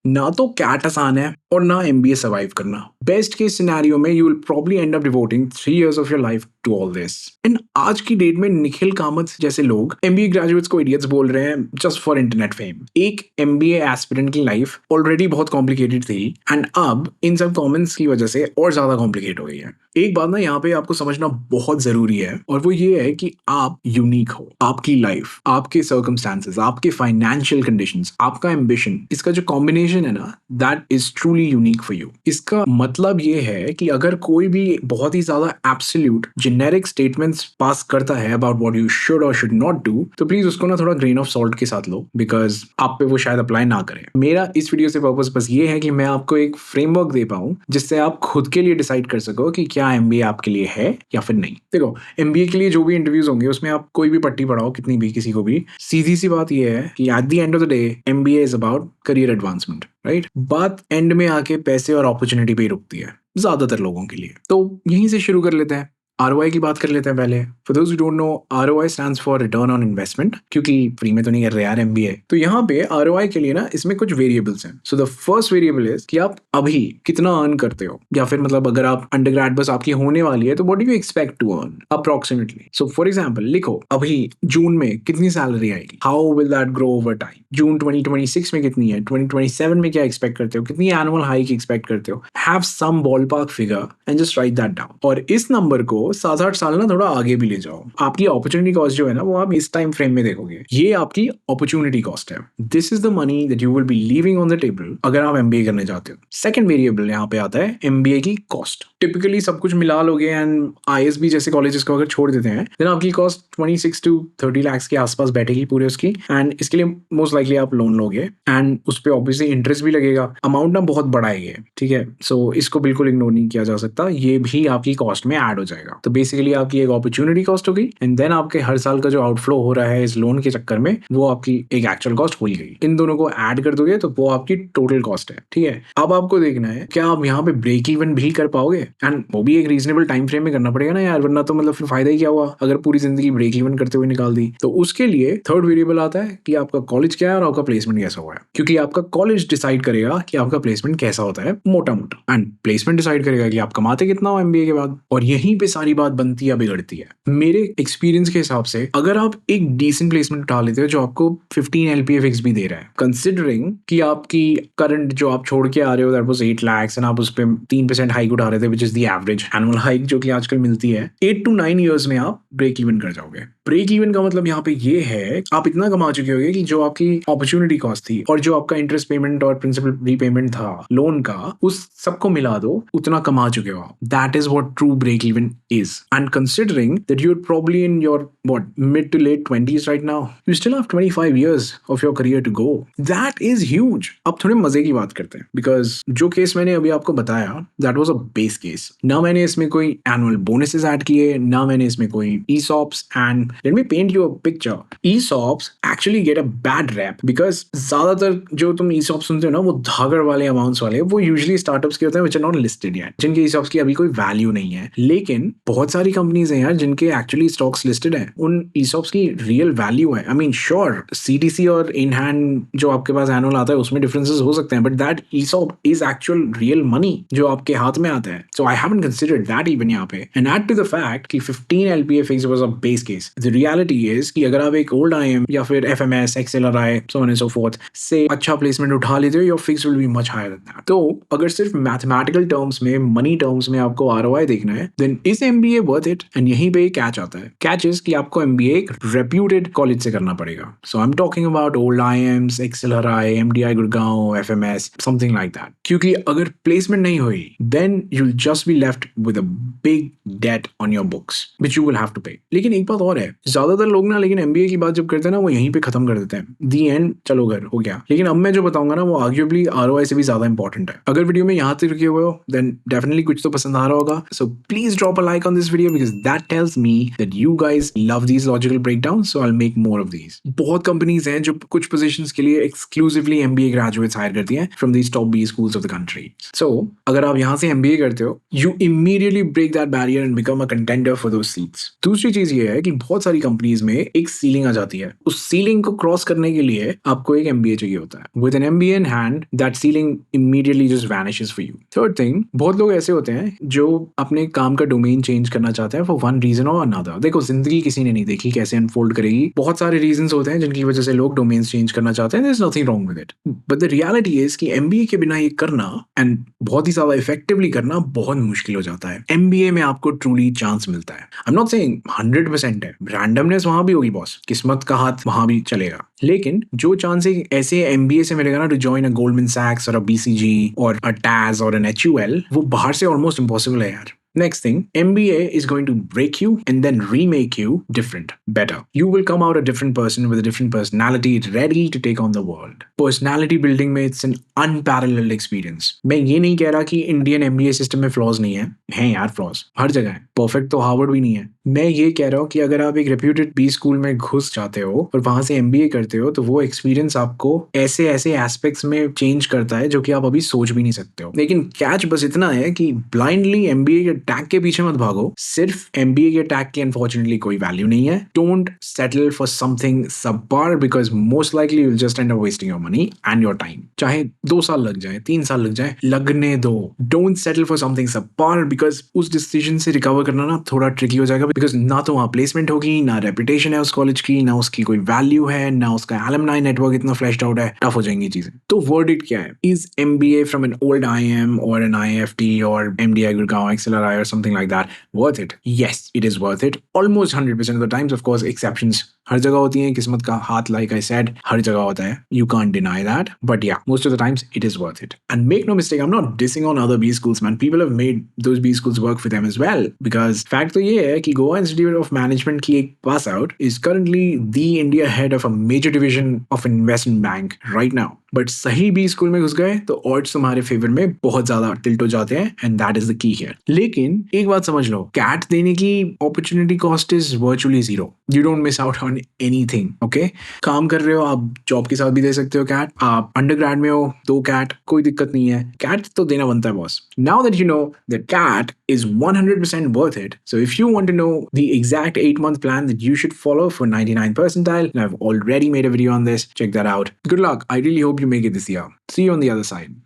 ना तो कैट आसान है और ना एमबीए सर्वाइव करना। बेस्ट केस सिनेरियो में you will probably end up devoting 3 years of your life to all this. And आज की डेट में निखिल कामत जैसे लोग एमबीए ग्रेजुएट्स को इडियट्स बोल रहे हैं जस्ट फॉर इंटरनेट फेम। एक एमबीए एस्पिरेंट की लाइफ ऑलरेडी बहुत कॉम्प्लिकेटेड थी एंड अब इन सब कमेंट्स की वजह से और ज्यादा कॉम्प्लिकेट हो गई है। एक बात ना यहाँ पे आपको समझना बहुत जरूरी है और वो ये है कि आप यूनिक हो। आपकी लाइफ, आपके सर्कमस्टांसेस, आपके फाइनेंशियल कंडीशंस, आपका एम्बिशन, इसका जो कॉम्बिनेशन है ना, that is truly unique for you. इसका मतलब ये है कि अगर कोई भी बहुत ही ज्यादा एब्सोल्यूट जेनेरिक स्टेटमेंट्स पास करता है अबाउट व्हाट यू शुड और शुड नॉट डू, तो प्लीज उसको ना थोड़ा ग्रेन ऑफ सॉल्ट के साथ लो, बिकॉज आप पे वो शायद अप्लाई ना करे। मेरा इस वीडियो से पर्पस बस ये है कि मैं आपको एक फ्रेमवर्क दे पाऊं जिससे आप खुद के लिए डिसाइड कर सको कि क्या एमबीए आपके लिए है या फिर नहीं। देखो, एमबीए के लिए जो भी इंटरव्यूज होंगे उसमें आप कोई भी पट्टी पढ़ाओ, कितनी भी, किसी को भी, सीधी सी बात ये है कि at the end of the day MBA is about career advancement, right? बात एंड में आके पैसे और अपॉर्चुनिटी पे ही रुकती है ज्यादातर लोगों के लिए। तो यहीं से शुरू कर लेते हैं। आरओआई की बात कर लेते हैं पहले। For those who don't know, ROI stands for return on investment, क्योंकि फ्री में तो नहीं कर रहे यार एमबीए। तो यहाँ पे आरओआई के लिए ना इसमें कुछ वेरिएबल्स हैं। So the first variable is कि आप अभी कितना अर्न करते हो, या फिर मतलब अगर आप अंडरग्रेड बस आपकी होने वाली है तो what do you expect to earn approximately. So for example लिखो अभी जून में कितनी सैलरी आएगी, how will that grow over time. जून 2026 में कितनी है, 2027 में क्या एक्सपेक्ट करते हो, कितनी एनुअल हाइक एक्सपेक्ट करते हो। Have some ballpark figure and just write that down. और इस नंबर को 7-8 साल ना थोड़ा आगे भी ले जाओ। आपकी अपॉर्चुनिटी कॉस्ट जो है ना, वो आप इस टाइम फ्रेम में देखोगे, ये आपकी अपॉर्चुनिटी कॉस्ट है। This is the money that you will be leaving on the table अगर आप एमबीए करने जाते हो। सेकंड वेरिएबल यहाँ पे आता है एमबीए की कॉस्ट। टिपिकली सब कुछ मिला लोगे एंड आईएसबी जैसे कॉलेजेस को अगर छोड़ देते हैं, देन आपकी कॉस्ट 26 to 30 लाख के आसपास बैठेगी पूरे उसकी। एंड इसके लिए मोस्ट लाइकली आप लोन लोगे एंड उस पर ऑब्वियसली इंटरेस्ट भी लगेगा। अमाउंट ना बहुत बड़ा है ये, ठीक है? सो इसको बिल्कुल इग्नोर नहीं किया जा सकता, ये भी आपकी कॉस्ट में ऐड हो जाएगा। तो बेसिकली आपकी एक अपॉर्चुनिटी कॉस्ट हो गई एंड देन आपके हर साल का जो आउटफ्लो हो रहा है इस लोन के चक्कर में, वो आपकी एक एक्चुअल कॉस्ट हो ही गई। इन दोनों को ऐड कर दोगे तो वो आपकी टोटल कॉस्ट है, ठीक है? अब आपको देखना है क्या आप यहाँ पे ब्रेक इवन भी कर पाओगे, एंड वो भी एक रीजनेबल टाइम फ्रेम में करना पड़ेगा ना यार, वरना तो मतलब फिर फायदा ही क्या हुआ अगर पूरी जिंदगी ब्रेक इवन करते हुए निकाल दी। तो उसके लिए थर्ड वेरिएबल आता है कि आपका कॉलेज क्या है और आपका प्लेसमेंट कैसा हुआ है, क्योंकि आपका कॉलेज डिसाइड करेगा कि आपका प्लेसमेंट कैसा होता है मोटा मोटा, एंड प्लेसमेंट डिसाइड करेगा कि आप कमाते कितना हो एमबीए के बाद। और यहीं पे सारी बात बनती या बिगड़ती है। मेरे एक्सपीरियंस के हिसाब से अगर आप एक डिसेंट प्लेसमेंट उठा लेते हो जो आपको 15 एलपीए फिक्स भी दे रहा है, कंसिडरिंग कि आपकी करंट जो आप छोड़ के आ रहे हो दैट वाज 8 lakhs एंड आप उस पे 3% हाइक उठा रहे थे, which is the average annual hike जो कि आजकल मिलती है, 8 to 9 years में आप ब्रेक इवन कर जाओगे। ब्रेक इवन का मतलब यहाँ पे ये है आप इतना कमा चुके होगे कि जो आपकी अपॉर्चुनिटी कॉस्ट थी और जो आपका इंटरेस्ट पेमेंट और प्रिंसिपल रीपेमेंट था लोन का, उस सबको मिला दो, उतना कमा चुके हो आप। That is what true break even is. And considering that you are probably in your mid to late 20s right now, you still have 25 years of your career to go. That is huge. अब थोड़े मजे की बात करते हैं, because जो case मैंने अभी आपको बताया that was a base case. ना मैंने इसमें कोई एनुअल बोनसेस ऐड किए, ना मैंने इसमें कोई ESOPs, and let me paint you a picture. ESOPs actually get a bad rap because ज्यादातर जो तुम ESOP सुनते हो ना, वो धागड़ वाले अमाउंट्स वाले, वो यूजुअली स्टार्टअप्स के होते हैं which are not listed yet, जिनके ESOPs की अभी कोई वैल्यू नहीं है। लेकिन बहुत सारी कंपनीज हैं यार जिनके एक्चुअली स्टॉक्स लिस्टेड है, उन ESOPs की रियल वैल्यू है। आई मीन श्योर CTC और इन हैंड जो आपके पास एनुअल आता है उसमें डिफरेंसेस हो सकते हैं, but that ESOP is actual real money जो आपके हाथ में आता है। So I haven't considered that even यहाँ पे। And add to the fact कि 15 LPA fix was a base case, the reality is कि अगर आप एक ओल्ड IIM या फिर FMS, XLRI, so on and so forth से अच्छा प्लेसमेंट उठा लेते हो, your fix will be much higher than that. तो अगर सिर्फ मैथमेटिकल टर्म्स में, मनी टर्म्स में आपको ROI देखना है, then is MBA worth it? And यहीं पे कैच आता है। कैच इज कि आपको MBA एक रेप्यूटेड कॉलेज से करना पड़ेगा। So I am talking about old IIMs, XLRI, MDI Gurgaon, FMS, something like that. क्योंकि अगर प्लेसमेंट नहीं हुई, then you will just be left with a big debt on your books which you will have to pay. लेकिन एक बात और है, ज्यादातर लोग ना लेकिन MBA की बात जब करते हैं ना, वो यहीं पे खत्म कर देते हैं, दी एंड, चलो घर हो गया। लेकिन अब मैं जो बताऊंगा ना, वो आर्ग्यूबली ROI से भी ज्यादा इंपॉर्टेंट है। अगर वीडियो में यहाँ तक रुके हुए हो, देन डेफिनेटली कुछ तो पसंद आ रहा होगा। So please drop a like on this video because that tells me that you guys love these logical breakdown, so I will make more of these. बहुत कंपनीज हैं जो कुछ पोजीशंस के लिए एक्सक्लूसिवली MBA ग्रेजुएट्स हायर करती हैं from these top B schools of the country. So अगर आप यहाँ से MBA करते हो, you immediately break that barrier and become a contender for those seats. दूसरी चीज ये है कि बहुत बहुत सारी कंपनीज में एक सीलिंग आ जाती है। उस सीलिंग को क्रॉस करने के लिए आपको एक एमबीए चाहिए होता है। With an MBA in hand that ceiling immediately just vanishes for you. Third thing, बहुत लोग ऐसे होते हैं जो अपने काम का डोमेन चेंज करना चाहते हैं फॉर वन रीजन और अनदर। देखो, जिंदगी किसी ने नहीं देखी कैसे अनफोल्ड करेगी, बहुत सारे रीजंस होते हैं जिनकी वजह से लोग डोमेन चेंज करना चाहते हैं। There is nothing wrong with it, but the reality is कि एमबीए के बिना ये करना एंड बहुत ही ज्यादा इफेक्टिवली करना बहुत मुश्किल हो जाता है। एमबीए में आपको ट्रूली चांस मिलता है। आई एम नॉट सेइंग 100% है, रैंडमनेस वहां भी होगी बॉस, किस्मत का हाथ वहां भी चलेगा, लेकिन जो चांस ऐसे एमबीए से मिलेगा ना टू जॉइन अ गोल्डमैन सैक्स और अ बीसीजी और अ टैज और एन एचयूएल, वो बाहर से ऑलमोस्ट इम्पॉसिबल है यार। Next thing, MBA is going to break you and then remake you different, better. You will come out a different person with a different personality, ready to take on the world. Personality building में it's an unparalleled experience. मैं ये नहीं कह रहा कि Indian MBA system में flaws नहीं है, हैं यार फ्लॉज हर जगह है। परफेक्ट तो हार्वर्ड भी नहीं है। मैं ये कह रहा हूँ कि अगर आप एक रेप्यूटेड बी स्कूल में घुस जाते हो और वहां से एमबीए करते हो तो वो एक्सपीरियंस आपको ऐसे ऐसे एस्पेक्ट्स में चेंज करता है जो कि आप अभी सोच भी नहीं सकते हो। लेकिन कैच बस इतना है कि ब्लाइंडली एमबीए के टैग के पीछे मत भागो। सिर्फ एमबीए के टैग की अनफॉर्चुनेटली कोई वैल्यू नहीं है। Don't settle for something subpar because most likely you will just end up wasting your money and your time. चाहे 2 साल लग जाए, 3 साल लग जाए, लगने दो। Don't settle for something subpar because उस डिसीजन से रिकवर करना ना थोड़ा ट्रिकी हो जाएगा, बिकॉज ना तो वहाँ प्लेसमेंट होगी, ना रेपुटेशन है उस कॉलेज की, ना उसकी कोई वैल्यू है, ना उसका एलुमनाई नेटवर्क इतना फ्लैश्ड आउट है। टफ हो जाएंगी चीजें। तो वर्डिक्ट क्या है? Is MBA from an old IIM और एन आईएफटी और एमडीआई गुड़गांव एक्सेलराई और something like that worth it? Yes, it is worth it. Almost 100% of the times, of course, exceptions हर जगह होती हैं, किस्मत का हाथ like I said हर जगह होता है, you can't deny that, but yeah, most of the times it is worth it. And make no mistake, I'm not dissing on other B schools, man. People have made those B schools work for them as well, because fact तो ये है कि Goa Institute of Management की एक pass out is currently the India head of a major division of investment bank right now. But सही B school में घुस गए तो ऑड्स तुम्हारे फेवर में बहुत ज्यादा टिल्ट हो जाते हैं, and that is the key here. लेकिन एक बात समझ लो, कैट देने की opportunity cost is virtually zero. You don't miss out on anything. Okay, काम कर रहे हो आप, जॉब के साथ भी दे सकते हो कैट। आप अंडरग्रेड में हो, 2 कैट, कोई दिक्कत नहीं है, कैट तो देना बनता है boss. Now that you know that CAT is 100% worth it. So if you want to know the exact 8-month plan that you should follow for 99 percentile, and I've already made a video on this, check that out. Good luck. I really hope you make it this year. See you on the other side.